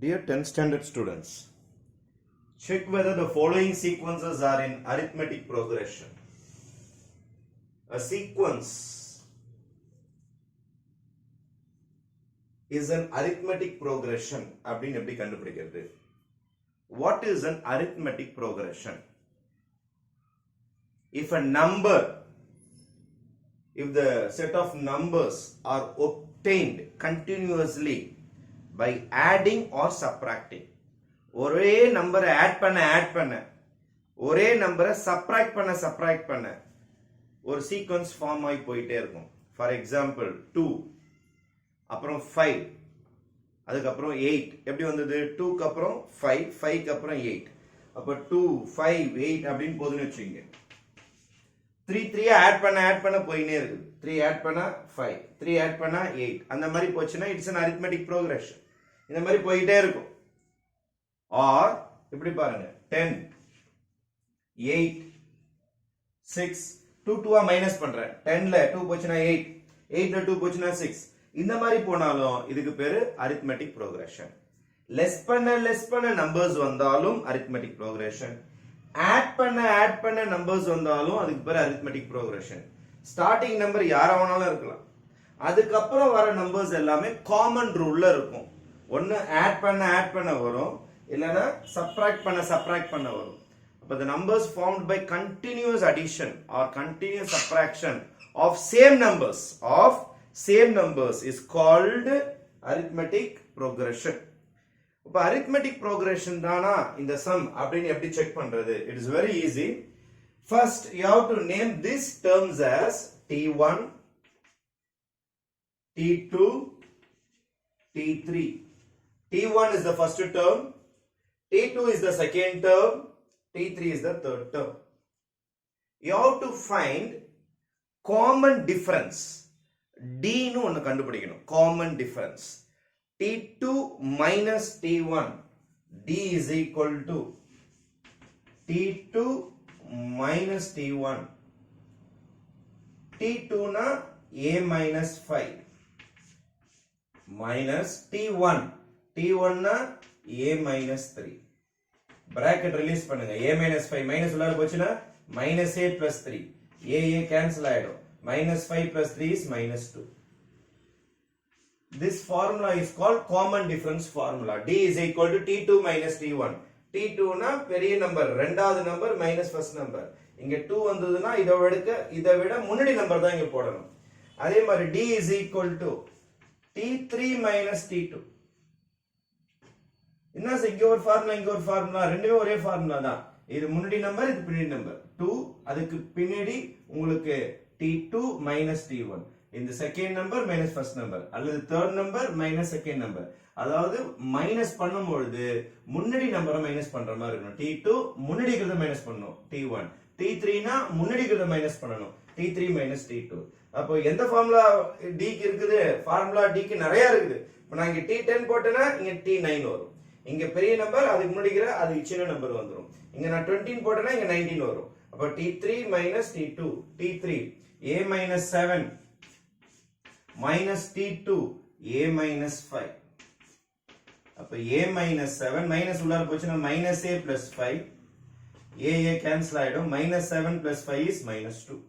Dear 10th standard students, check whether the following sequences are in arithmetic progression. A sequence is an arithmetic progression. அப்படின்னு எப்படி கண்டுபிடிக்கிறது? What is an arithmetic progression? If a number, if the set of numbers are obtained continuously by adding or subtracting, ஒரே நம்பரை add பண்ண ஒரே நம்பரை subtract பண்ண ஒரு சீக்வன்ஸ் ஃபார்ம் ஆகி போயிட்டே இருக்கும். ஃபார் எக்ஸாம்பிள் 2, அப்புறம் 5, அதுக்கப்புறம் 8. எப்படி வந்தது? 2க்கு அப்புறம் 5, 5க்கு அப்புறம் 8. அப்போ 2, 5, 8 அப்படின்னு போதுன்னு வச்சுங்க. 3 ஆட் பண்ண போயினே இருக்குது. 3 ஆட் பண்ணா 5, 3 ஆட் பண்ணா 8. அந்த மாதிரி போச்சுன்னா இட்ஸ் an arithmetic progression. இந்த மாதிரி போயிட்டே இருக்கும். ஆர் இப்படி பாருங்க, 10, 8, 6, 2 மைனஸ் பண்றேன். 10ல 2 போச்சுன்னா 8, 8ல 2 போச்சுன்னா 6. இந்த மாதிரி போனாலும் இதுக்கு பேரு arithmetic progression. லெஸ் பண்ண நம்பர்ஸ் வந்தாலும் arithmetic progression. ஆட் பண்ண நம்பர்ஸ் வந்தாலும் அதுக்கு பேரு arithmetic progression. ஸ்டார்டிங் நம்பர் யாரா வேணாலும் இருக்கலாம். அதுக்கப்புறம் வர நம்பர்ஸ் எல்லாமே காமன் ரூல்ல இருக்கும். ஒன்னு ஆட் பண்ண வரும், இல்லனா சப்ட்ராக்ட் பண்ண வரும். அப்ப the numbers formed by continuous addition or continuous subtraction of same numbers is called arithmetic progression. அப்ப arithmetic progression தானா இந்த sum அப்படினு எப்படி செக் பண்றது? It is very easy. First you have to name these terms as T1, T2, T3. T1 is the first term, T2 is the second term, T3 is the third term. You have to find common difference. D nu ஒன்னு கண்டுபிடிக்கணும். Common difference. T2 minus T1. D is equal to T2 minus T1. T2 na A minus 5 minus T1. T1 na A minus 3. Bracket release பண்ணுங்க. A minus 5 minus உள்ளார போச்சுனா minus 8 plus 3. A cancel ஆயிடும். Minus 5 plus 3 is minus 2. This formula is called common difference formula. D is equal to T2 minus T1. T2 na பெரிய number, இரண்டாவது number minus first number. இங்க 2 வந்ததுனா இதை விட முன்னாடி நம்பர் தான் இங்க போடணும். அதே மாதிரி D is equal to T3 minus T2. என்ன இங்க ஒரு ஃபார்முலா, ரெண்டுமே ஒரே ஃபார்முலா தான். இது முன்னாடி நம்பர், இது பின்னாடி நம்பர். 2 அதுக்கு பின்னாடி உங்களுக்கு T2 minus T1. இந்த second number minus first number, அல்லது third number minus second number. அதாவது மைனஸ் பண்ணும்போது முன்னாடி நம்பரை மைனஸ் பண்ற மாதிரி இருக்கணும். T2 முன்னாடி இருக்கிறத மைனஸ் பண்ணணும், T1. T3 னா முன்னாடி இருக்கிறத மைனஸ் பண்ணணும், T3 minus T2. அப்போ எந்த ஃபார்முலா D க்கு இருக்குது? ஃபார்முலா D க்கு நிறைய இருக்குது. இப்போ நான் இங்க T10 போட்டேனா இங்க T9 வரும். இங்க பெரிய நம்பர், அதுக்கு முன்னாடி அது சின்ன நம்பர் வந்துரும். இங்க நான் 20 போட்டேனா இங்க 19 வரும். அப்ப T3 minus T2. T3 A minus 7 minus T2 A minus 5. அப்ப A minus 7 minus உள்ளார போச்சுனா minus A plus 5. A cancel ஆயிடும். minus 7 plus 5 is minus 2.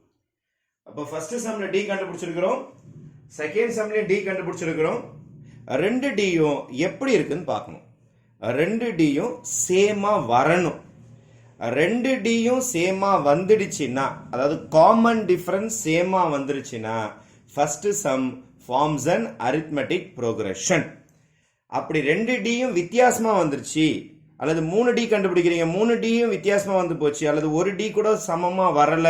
அப்ப ஃபர்ஸ்ட் சம்ல D கண்டுபிடிச்சிருக்கிறோம், செகண்ட் சம்ல D கண்டுபிடிச்சிருக்கிறோம். ரெண்டு Dயும் எப்படி இருக்குன்னு பார்க்கணும். ரெண்டு Dயும் சேமா வரணும். ரெண்டு Dயும் சேமா வந்துடுச்சுன்னா, அதாவது காமன் டிஃபரன்ஸ் சேமா வந்துருச்சுன்னா first sum forms an arithmetic progression. அப்படி ரெண்டு Dயும் வித்தியாசமா வந்துருச்சு, அல்லது 3D கண்டுபிடிக்கிறீங்க, 3Dயும் வித்தியாசமா வந்து போச்சு, அல்லது ஒரு D கூட சமமா வரல,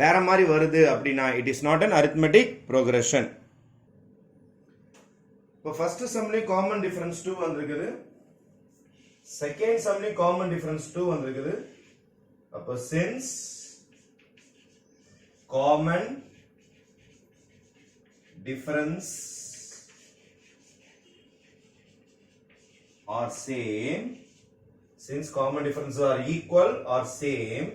வேற மாதிரி வருது அப்படின்னா it is not an arithmetic progression. இப்போ ஃபர்ஸ்ட் சம்லயே காமன் டிஃபரன்ஸ் 2 வந்திருக்குது, செகண்ட் சம்லயே காமன் டிஃபரன்ஸ் 2 வந்திருக்குது. அப்போ since common difference are same, since common differences are equal or same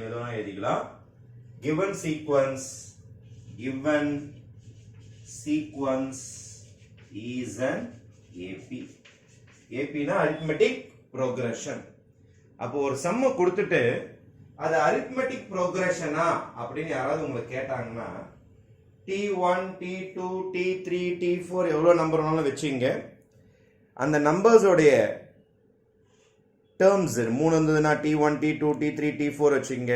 எதுனா எழுதிக்கலாம். given sequence is an AP. AP னா arithmetic progression. அப்போ ஒரு சம்ம கொடுத்துட்டு அது arithmetic progression-ஆ அப்படின்னு யாராவது உங்களை கேட்டாங்கன்னா T1, T2, T3, T4 எவ்வளவு நம்பர் வேணாலும் வெச்சீங்க. அந்த நம்பர்ஸோடைய டேர்ம்ஸ் 3 இருந்ததுன்னா T1, T2, T3, T4 வச்சுங்க.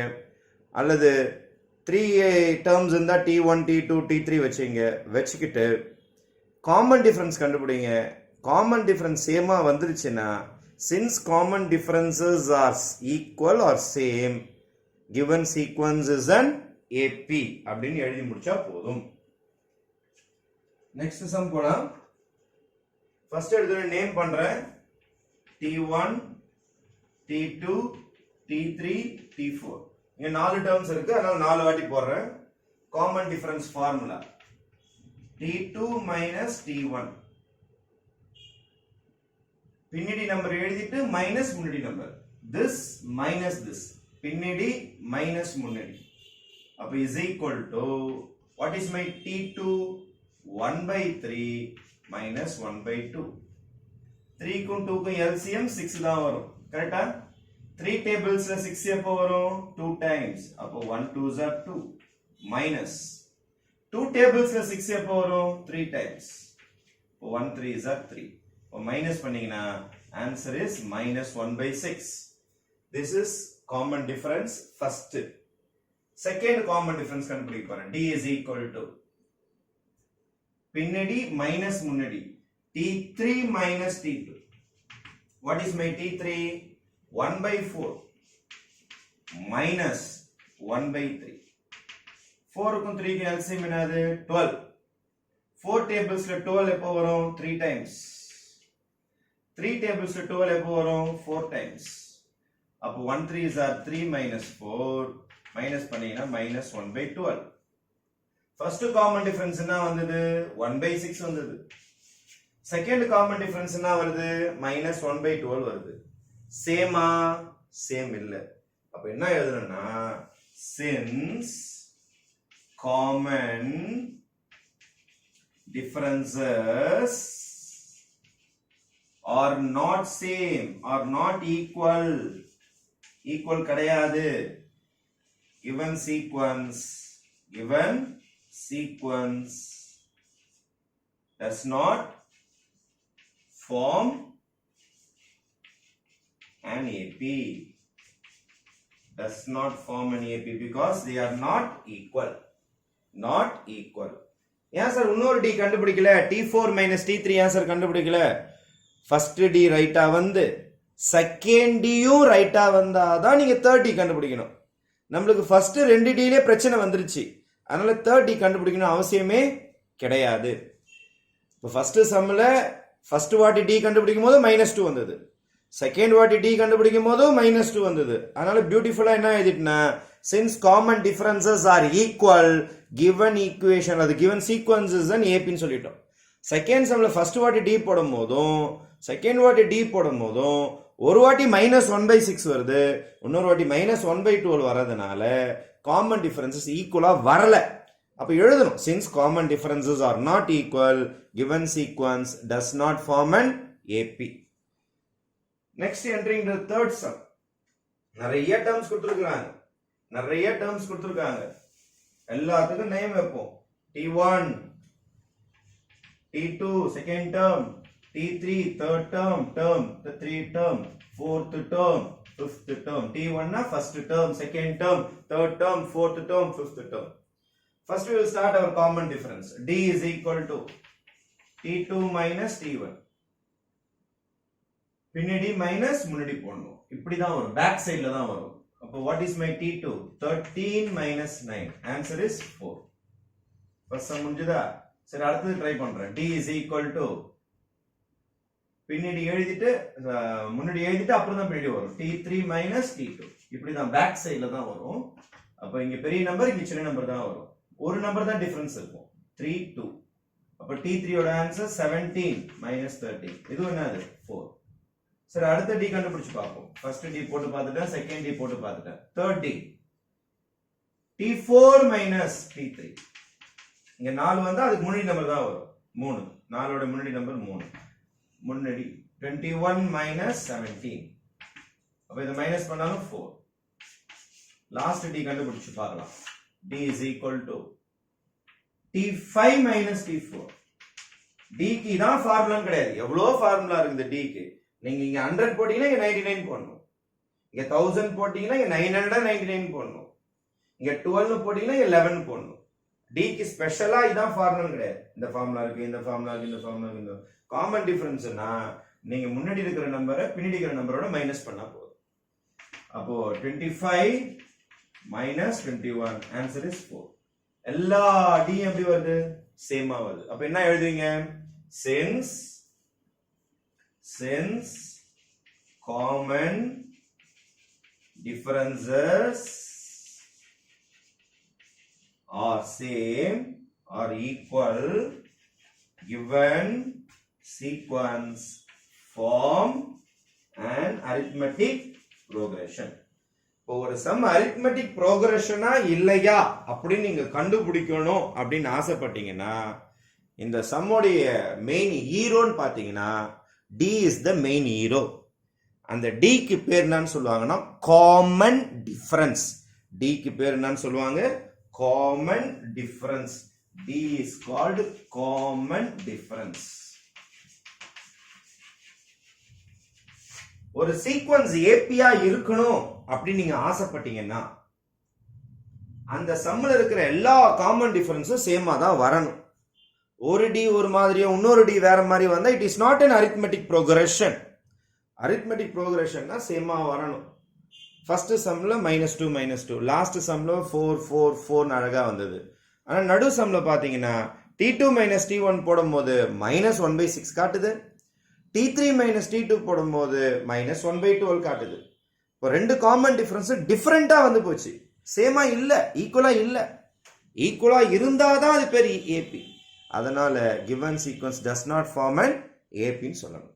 அல்லது 3 டேர்ம்ஸ் இருந்தா T1, T2, T3 வச்சுங்க. வச்சுக்கிட்டு காமன் டிஃபரன்ஸ் கண்டுபிடிங்க. காமன் டிஃபரன்ஸ் சேமா வந்துருச்சுன்னா since common differences are equal or same given sequence is an AP அப்படின்னு எழுதி முடிச்சா போதும். நெக்ஸ்ட் சம் போலாம். ஃபர்ஸ்ட் எடுத்து நேம் பண்றேன். T1, T2, T3, T4. இங்க 4 டேர்ம்ஸ் இருக்கு, அதனால 4 வாட்டி போடுறேன். Common difference formula T2 minus T1. பின்னாடி நம்பர் எழுதிட்டு மைனஸ் முன்னாடி நம்பர். this minus this. பின்னாடி மைனஸ் முன்னாடி. அப்ப is equal to what is my T2? 1/3 minus 1/2. 3 க்கும் 2 க்கும் LCM 6 தான் வரும். கரெக்ட்டா? 3 டேபிள்ஸ்ல 6 எப்போ வரும்? 2 times. அப்போ 1 2s are 2 minus 2 டேபிள்ஸ்ல 6 எப்போ வரும்? 3 times. அப்போ 1 3s are 3. இப்போ மைனஸ் பண்ணீங்கன்னா answer is minus 1/6. This is common difference first. Second common difference கண்டுபிடிக்க போறேன். D is equal to பின்னாடி மைனஸ் முன்னாடி T3 minus T2. What is my T3? 1/4 minus 1/3. 4 க்கும் 3 க்கும் LCM என்னது? 12. 4 tablesல 12 எப்போ வரும்? 3 times. 3 tablesல 12 எப்போ வரும்? 4 times. அப்போ 1 3s are 3 minus 4 minus பண்ணீங்கன்னா minus 1/12. First common difference என்ன வந்தது? 1/6 வந்தது. Second common difference என்ன வருது? minus 1/12 வருது. சேமா? சேம் இல்ல. அப்ப என்ன எழுதணும்னா since common differences are not same or not equal. Equal கிடையாது. Given sequence does not form an AP. Does not form an AP because they are not equal. Not equal. ஏன் sir இன்னொரு D கண்டுபிடிக்கல? T4 minus T3 ஏன் sir கண்டுபிடிக்கல? First D ரைட்டா வந்து second Dயும் ரைட்டா வந்தாதான் நீங்க தேர்ட் D கண்டுபிடிக்கணும். நம்மளுக்கு ஃபர்ஸ்ட் 2 Dலே பிரச்சனை வந்துருச்சு, அதனால தேர்ட் D கண்டுபிடிக்கணும் அவசியமே கிடையாது. இப்போ ஃபர்ஸ்ட் சம்ல ஃபர்ஸ்ட் வாட்டி D கண்டுபிடிக்கும் போது -2 வந்தது, செகண்ட் வாட்டி D கண்டுபிடிக்கும் போது -2 வந்தது. அதனால பியூட்டிஃபுல்லா என்ன எழுதிட்டுனா since common differences are equal given equation அது given sequences and AP ன்னு சொல்லிட்டோம். செகண்ட் சம்ல ஃபர்ஸ்ட் வாட்டி D போடும் போதும் செகண்ட் வாட்டி D போடும் போதும் ஒரு வாட்டி -1/6 வருது, இன்னொரு வாட்டி -1/12 வரதுனால காமன் டிஃபரன்சஸ் ஈக்குவலா வரல. அப்ப எழுதணும் since common differences are not equal given sequence does not form an AP. Next entering the third sum. நிறைய டேர்ம்ஸ் கொடுத்திருக்காங்க. எல்லாத்துக்கும் நேம் வைப்போம். T1, T2 second term, T3 third term, the 3 term, fourth term, fifth term. T1 na first term, second term, third term, fourth term, fifth term. First we will start our common difference. D is equal to T2 minus T1. பின்னாடி minus முன்னாடி போடணும். இப்படி தான் வரும், back சைடுல தான் வரும். அப்போ what is my T2? 13 minus 9. Answer is 4. First sum முடிஞ்சதா? சரி, அடுத்து ட்ரை பண்றேன். D is equal to பின்னாடி எழுதிட்டு முன்னாடி எழுதிட்டு அப்புறம் தான் பின்னாடி வரும். T3 minus T2. இப்படி தான் பேக் சைடுல தான் வரும். அப்ப இங்க பெரிய நம்பர், இங்க சின்ன நம்பர் தான் வரும். ஒரு நம்பர் தான் டிஃபரன்ஸ் இருக்கும். 3 2. அப்ப T3 ஓட ஆன்சர் 17 minus 13. இது என்னது? 4. சரி, அடுத்த D கண்டுபிடிச்சு பார்ப்போம். ஃபர்ஸ்ட் D போட்டு பார்த்துட்டேன், செகண்ட் D போட்டு பார்த்துட்டேன். Third D T4 minus T3. இங்க 4 வந்தா அதுக்கு முன்னாடி நம்பர் தான் வரும். 3 4 முன்னாடி நம்பர் 3 முன்னாடி 21 minus 17 அப்ப இத மைனஸ் பண்ணாலும் 4 லாஸ்ட் d கண்டுபிடிச்சு பார்க்கலாம் d is equal to t5 minus t4 d க்கு இதான் ஃபார்முலா கிடையாது எவ்வளவு ஃபார்முலா இருக்குது d க்கு நீங்க இங்க 100 போட்டீங்கன்னா இங்க 99 போடணும் இங்க 1000 போட்டீங்கன்னா இங்க 999 போடணும் இங்க 12 போட்டீங்கன்னா இங்க 11 போடணும் d க்கு ஸ்பெஷலா இதான் ஃபார்முலா கிடையாது இந்த ஃபார்முலா இருக்கு இந்த ஃபார்முலா இருக்கு இந்த ஃபார்முலா இருக்கு காமன் டிஃபரன்ஸ்னா நீங்க முன்னாடி இருக்கிற நம்பரை பின்னாடி இருக்கிற நம்பரோட மைனஸ் பண்ணா போதும் அப்போ 25 minus 21 ஆன்சர் இஸ் 4 எல்லா d எப்படி வருது சேமா வருது அப்ப என்ன எழுதுவீங்க since common differences are same or equal given sequence form an arithmetic progression இப்போ ஒரு சம் arithmetic progressionா இல்லையா அப்படி நீங்க கண்டுபிடிக்கணும் அப்படின்னு ஆசைப்பட்டீங்கன்னா இந்த சம்மோடைய மெயின் ஹீரோன்னு பாத்தீங்கன்னா d is the main hero அந்த d க்கு பேர் என்னன்னு சொல்லுவாங்கன்னா common difference d க்கு பேர் என்னன்னு சொல்லுவாங்க common difference d is called common difference ஒரு சீக்வென்ஸ் ஏபியா இருக்கணும் அப்படி நீங்க ஆசைப்பட்டீங்கன்னா அந்த சம்ல இருக்கிற எல்லா காமன் டிஃபரன்ஸும் சேமா தான் வரணும் ஒரு டி ஒரு மாதிரியோ இன்னொரு டி வேற மாதிரி வந்தா it is not an arithmetic progression arithmetic progressionனா சேமா வரணும் ஃபர்ஸ்ட் சம்ல -2 லாஸ்ட் சம்ல 4 அழகா வந்தது ஆனா நடு சம்ல பாத்தீங்கன்னா t2 t1 போடும்போது -1/6 காட்டுது t3 t2 போடும்போது -1/12 காட்டுது இப்போ ரெண்டு காமன் டிஃபரன்ஸ் டிஃபரெண்டா வந்து போச்சு சேமா இல்ல ஈக்குவலா இருந்தாதான் அது பேர் ஏபி அதனால given sequence does not form an AP ன்னு சொல்லணும்.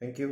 Thank you.